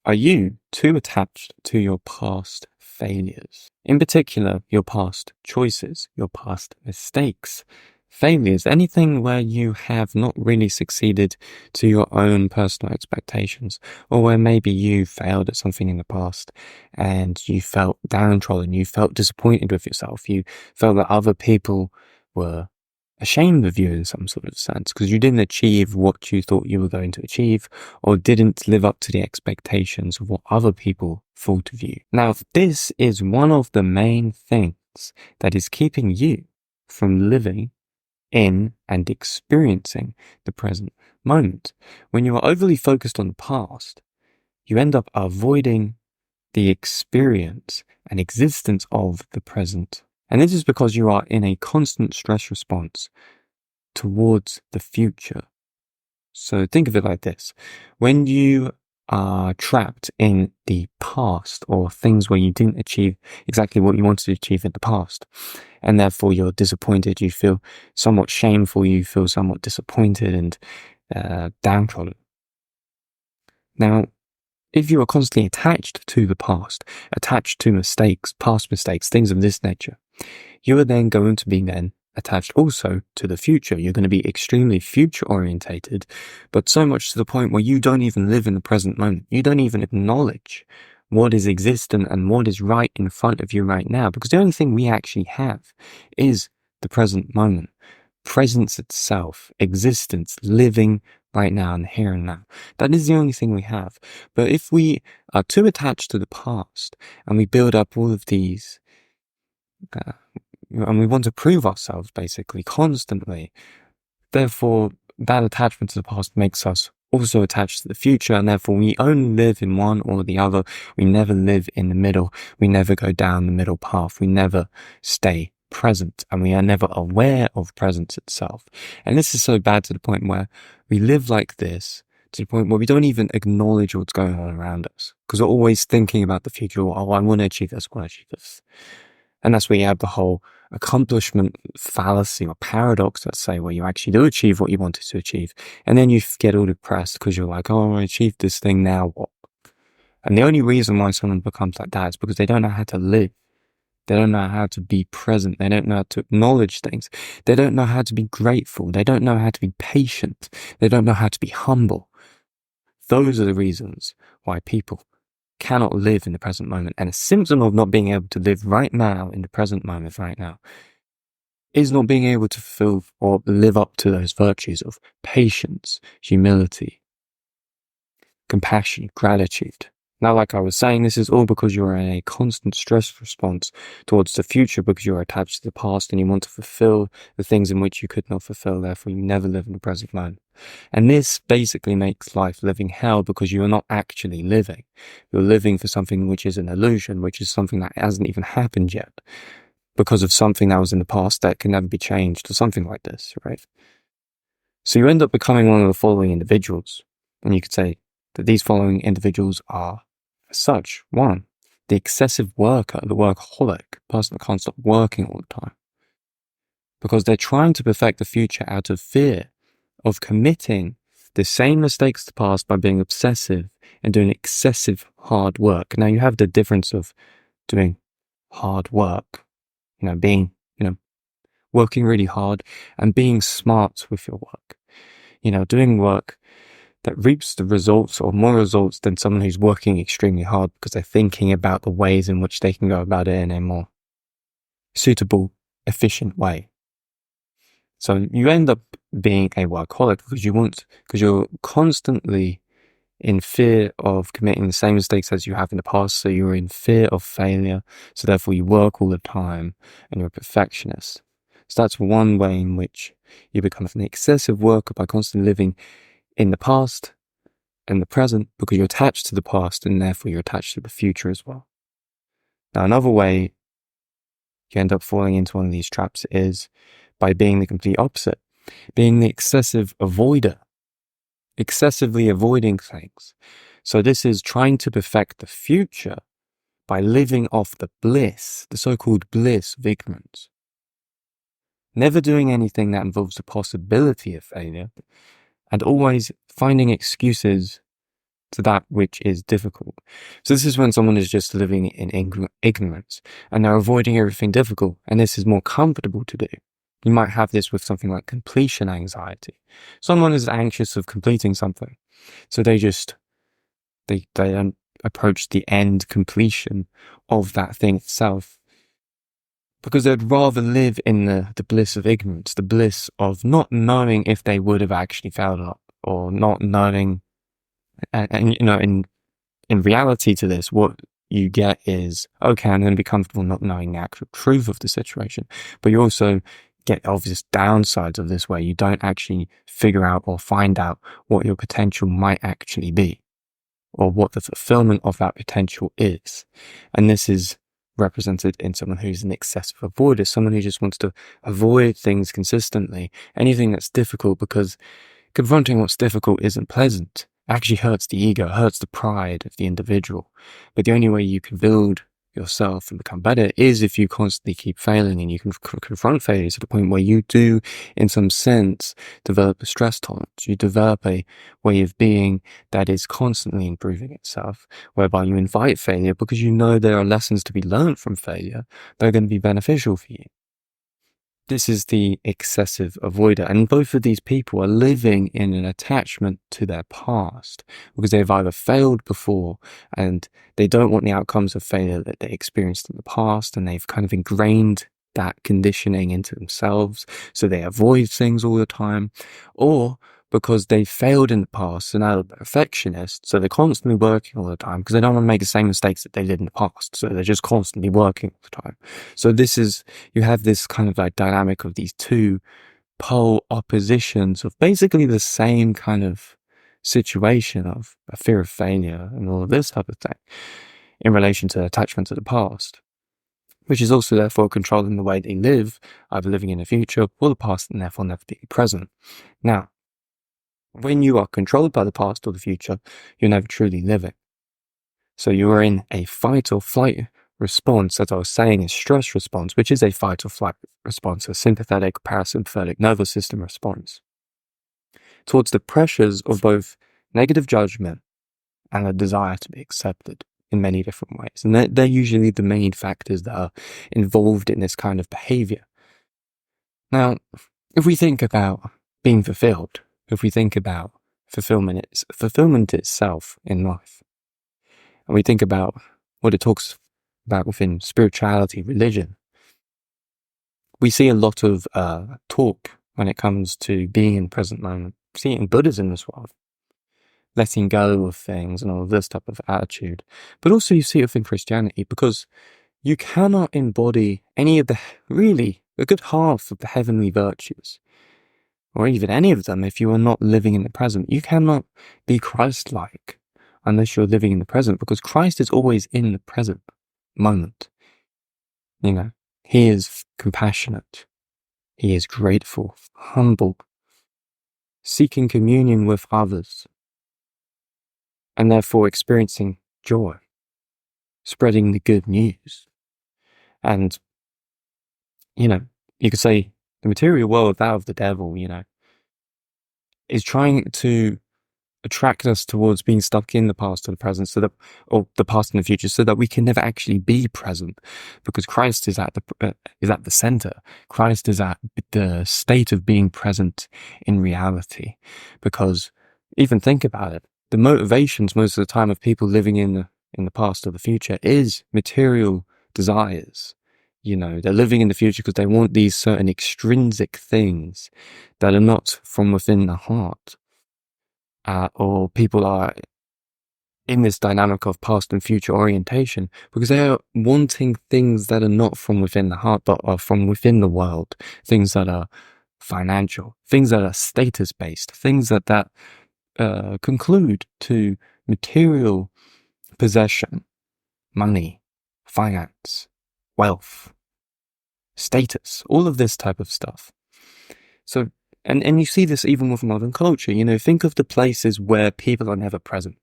Are you too attached to your past failures? In particular, your past choices, your past mistakes, failures, anything where you have not really succeeded to your own personal expectations, or where maybe you failed at something in the past and you felt downtrodden, you felt disappointed with yourself, you felt that other people were ashamed of you in some sort of sense because you didn't achieve what you thought you were going to achieve or didn't live up to the expectations of what other people thought of you. Now, this is one of the main things that is keeping you from living in and experiencing the present moment. When you are overly focused on the past, you end up avoiding the experience and existence of the present. And this is because you are in a constant stress response towards the future. So think of it like this. When you are trapped in the past or things where you didn't achieve exactly what you wanted to achieve in the past, and therefore you're disappointed, you feel somewhat shameful, you feel somewhat disappointed and downtrodden. Now, if you are constantly attached to the past, attached to mistakes, past mistakes, things of this nature, you are then going to be then attached also to the future. You're going to be extremely future orientated, but so much to the point where you don't even live in the present moment. You don't even acknowledge what is existent and what is right in front of you right now, because the only thing we actually have is the present moment. Presence itself, existence, living right now and here and now. That is the only thing we have. But if we are too attached to the past and we build up all of these and we want to prove ourselves basically constantly, therefore that attachment to the past makes us also attached to the future, and therefore we only live in one or the other. We never live in the middle. We never go down the middle path. We never stay present, and we are never aware of presence itself. And this is so bad to the point where we live like this, to the point where we don't even acknowledge what's going on around us, because we're always thinking about the future. Oh, I want to achieve this, I want to achieve this. And that's where you have the whole accomplishment fallacy or paradox, let's say, where you actually do achieve what you wanted to achieve. And then you get all depressed because you're like, oh, I achieved this thing, now what? And the only reason why someone becomes like that is because they don't know how to live. They don't know how to be present. They don't know how to acknowledge things. They don't know how to be grateful. They don't know how to be patient. They don't know how to be humble. Those are the reasons why people cannot live in the present moment. And a symptom of not being able to live right now in the present moment right now is not being able to fulfill or live up to those virtues of patience, humility, compassion, gratitude. Now, like I was saying, this is all because you're in a constant stress response towards the future, because you're attached to the past and you want to fulfill the things in which you could not fulfill. Therefore, you never live in the present moment. And this basically makes life living hell, because you are not actually living. You're living for something which is an illusion, which is something that hasn't even happened yet, because of something that was in the past that can never be changed, or something like this, right? So you end up becoming one of the following individuals. And you could say that these following individuals are as such. 1, the excessive worker, the workaholic, person that can't stop working all the time, because they're trying to perfect the future out of fear of committing the same mistakes of the past by being obsessive and doing excessive hard work. Now, you have the difference of doing hard work, being, working really hard, and being smart with your work. Doing work that reaps the results or more results than someone who's working extremely hard because they're thinking about the ways in which they can go about it in a more suitable, efficient way. So you end up being a workaholic because you're constantly in fear of committing the same mistakes as you have in the past. So you're in fear of failure. So therefore you work all the time and you're a perfectionist. So that's one way in which you become an excessive worker, by constantly living in the past and the present, because you're attached to the past and therefore you're attached to the future as well. Now, another way you end up falling into one of these traps is by being the complete opposite, being the excessive avoider, excessively avoiding things. So this is trying to perfect the future by living off the bliss, the so-called bliss of ignorance. Never doing anything that involves the possibility of failure, and always finding excuses to that which is difficult. So this is when someone is just living in ignorance and they're avoiding everything difficult, and this is more comfortable to do. You might have this with something like completion anxiety. Someone is anxious of completing something, so they approach the end completion of that thing itself, because they'd rather live in the bliss of ignorance, the bliss of not knowing if they would have actually failed up, or not knowing. And in reality to this, what you get is, okay, I'm going to be comfortable not knowing the actual truth of the situation, but you also get obvious downsides of this where you don't actually figure out or find out what your potential might actually be, or what the fulfillment of that potential is. And this is represented in someone who's an excessive avoider, someone who just wants to avoid things consistently, anything that's difficult, because confronting what's difficult isn't pleasant. It actually hurts the ego, hurts the pride of the individual. But the only way you can build yourself and become better is if you constantly keep failing, and you can confront failure to the point where you do, in some sense, develop a stress tolerance. You develop a way of being that is constantly improving itself, whereby you invite failure because you know there are lessons to be learned from failure that are going to be beneficial for you. This is the excessive avoider, and both of these people are living in an attachment to their past because they've either failed before and they don't want the outcomes of failure that they experienced in the past, and they've kind of ingrained that conditioning into themselves, so they avoid things all the time, or because they failed in the past, so now they're perfectionists, so they're constantly working all the time because they don't want to make the same mistakes that they did in the past, so they're just constantly working all the time. So you have this kind of like dynamic of these two pole oppositions of basically the same kind of situation of a fear of failure and all of this type of thing in relation to attachment to the past, which is also therefore controlling the way they live, either living in the future or the past, and therefore never being present. Now, when you are controlled by the past or the future, you're never truly living. So you are in a fight or flight response, as I was saying, a stress response, which is a fight or flight response, a sympathetic, parasympathetic nervous system response towards the pressures of both negative judgment and a desire to be accepted in many different ways. And they're usually the main factors that are involved in this kind of behavior. Now, if we think about being fulfilled, if we think about fulfillment itself in life, and we think about what it talks about within spirituality, religion, we see a lot of talk when it comes to being in the present moment. We see it in Buddhism as well, letting go of things and all of this type of attitude. But also you see it within Christianity, because you cannot embody any of a good half of the heavenly virtues, or even any of them, if you are not living in the present. You cannot be Christ-like unless you're living in the present, because Christ is always in the present moment. He is compassionate. He is grateful, humble, seeking communion with others, and therefore experiencing joy, spreading the good news. And, you could say the material world, that of the devil, is trying to attract us towards being stuck in the past or the present, or the past and the future, so that we can never actually be present, because Christ is at the center. Christ is at the state of being present in reality. Because even think about it, the motivations most of the time of people living in the past or the future is material desires. They're living in the future because they want these certain extrinsic things that are not from within the heart. Or people are in this dynamic of past and future orientation because they are wanting things that are not from within the heart, but are from within the world. Things that are financial, things that are status-based, things that conclude to material possession, money, finance, wealth, status, all of this type of stuff. So, and you see this even with modern culture. Think of the places where people are never present.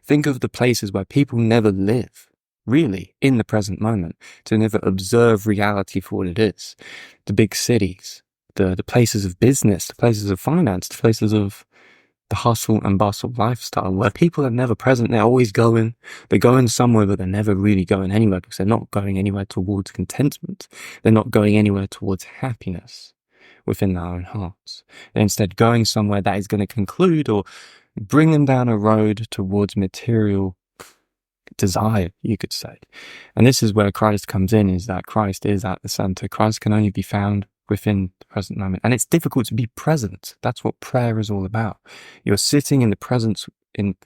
Think of the places where people never live really in the present moment, to never observe reality for what it is. The big cities, the places of business, the places of finance, the places of the hustle and bustle lifestyle where people are never present. They're always going. They're going somewhere, but they're never really going anywhere because they're not going anywhere towards contentment. They're not going anywhere towards happiness within their own hearts. They're instead going somewhere that is going to conclude or bring them down a road towards material desire, you could say. And this is where Christ comes in, is that Christ is at the center. Christ can only be found within the present moment. And it's difficult to be present. That's what prayer is all about. You're sitting in the presence, in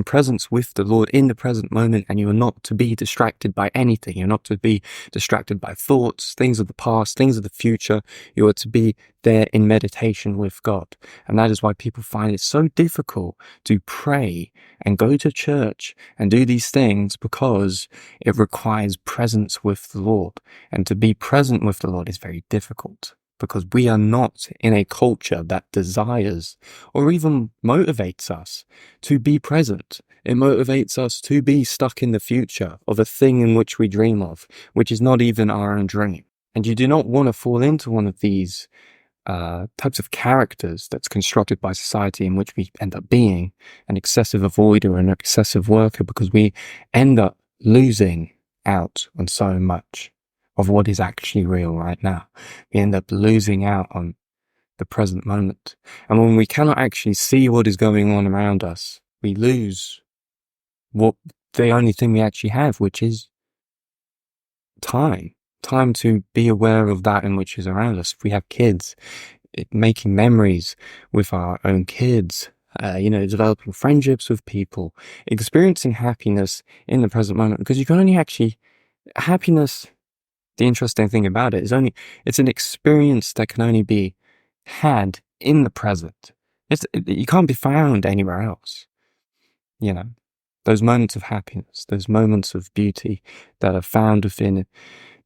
presence with the Lord in the present moment, and you are not to be distracted by anything. You're not to be distracted by thoughts, things of the past, things of the future. You are to be there in meditation with God. And that is why people find it so difficult to pray and go to church and do these things, because it requires presence with the Lord. And to be present with the Lord is very difficult, because we are not in a culture that desires or even motivates us to be present. It motivates us to be stuck in the future of a thing in which we dream of, which is not even our own dream. And you do not want to fall into one of these types of characters that's constructed by society, in which we end up being an excessive avoider, an excessive worker, because we end up losing out on so much of what is actually real right now. We end up losing out on the present moment. And when we cannot actually see what is going on around us, we lose what the only thing we actually have, which is time to be aware of that in which is around us. If we have kids, making memories with our own kids, developing friendships with people, experiencing happiness in the present moment, because you can only happiness, the interesting thing about it is it's an experience that can only be had in the present. You can't be found anywhere else. Those moments of happiness, those moments of beauty that are found within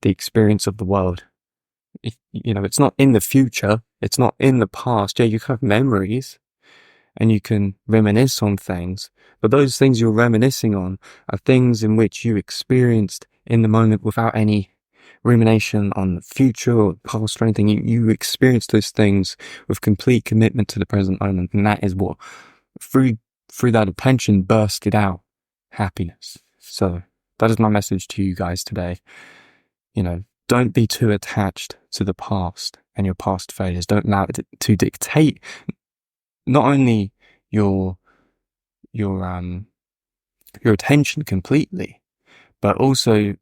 the experience of the world. It's not in the future. It's not in the past. Yeah, you have memories and you can reminisce on things, but those things you're reminiscing on are things in which you experienced in the moment without any rumination on the future or past or anything. You experience those things with complete commitment to the present moment, and that is what, through that attention, bursted out happiness. So that is my message to you guys today. Don't be too attached to the past and your past failures. Don't allow it to dictate not only your attention completely, but also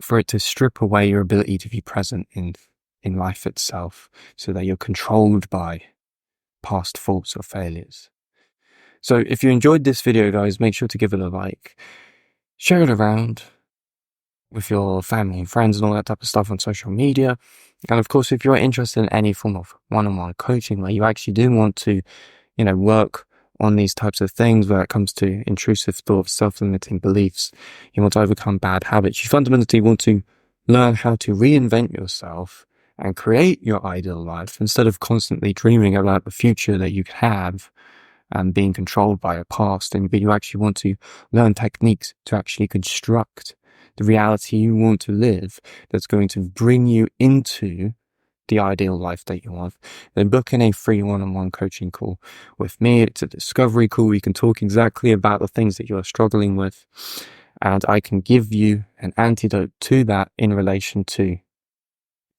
for it to strip away your ability to be present in life itself, so that you're controlled by past faults or failures. So if you enjoyed this video, guys, make sure to give it a like, share it around with your family and friends and all that type of stuff on social media. And of course, if you're interested in any form of one-on-one coaching where you actually do want to, work on these types of things, where it comes to intrusive thoughts, self-limiting beliefs, you want to overcome bad habits, you fundamentally want to learn how to reinvent yourself and create your ideal life instead of constantly dreaming about the future that you have and being controlled by a past. And you actually want to learn techniques to actually construct the reality you want to live that's going to bring you into the ideal life that you want, then book in a free one-on-one coaching call with me. It's a discovery call. We can talk exactly about the things that you're struggling with, and I can give you an antidote to that in relation to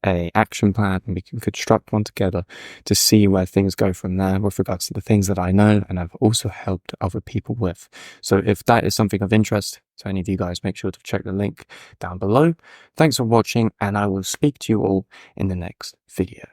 a action plan, and we can construct one together to see where things go from there with regards to the things that I know and I've also helped other people with. So if that is something of interest to any of you guys, make sure to check the link down below. Thanks for watching, and I will speak to you all in the next video.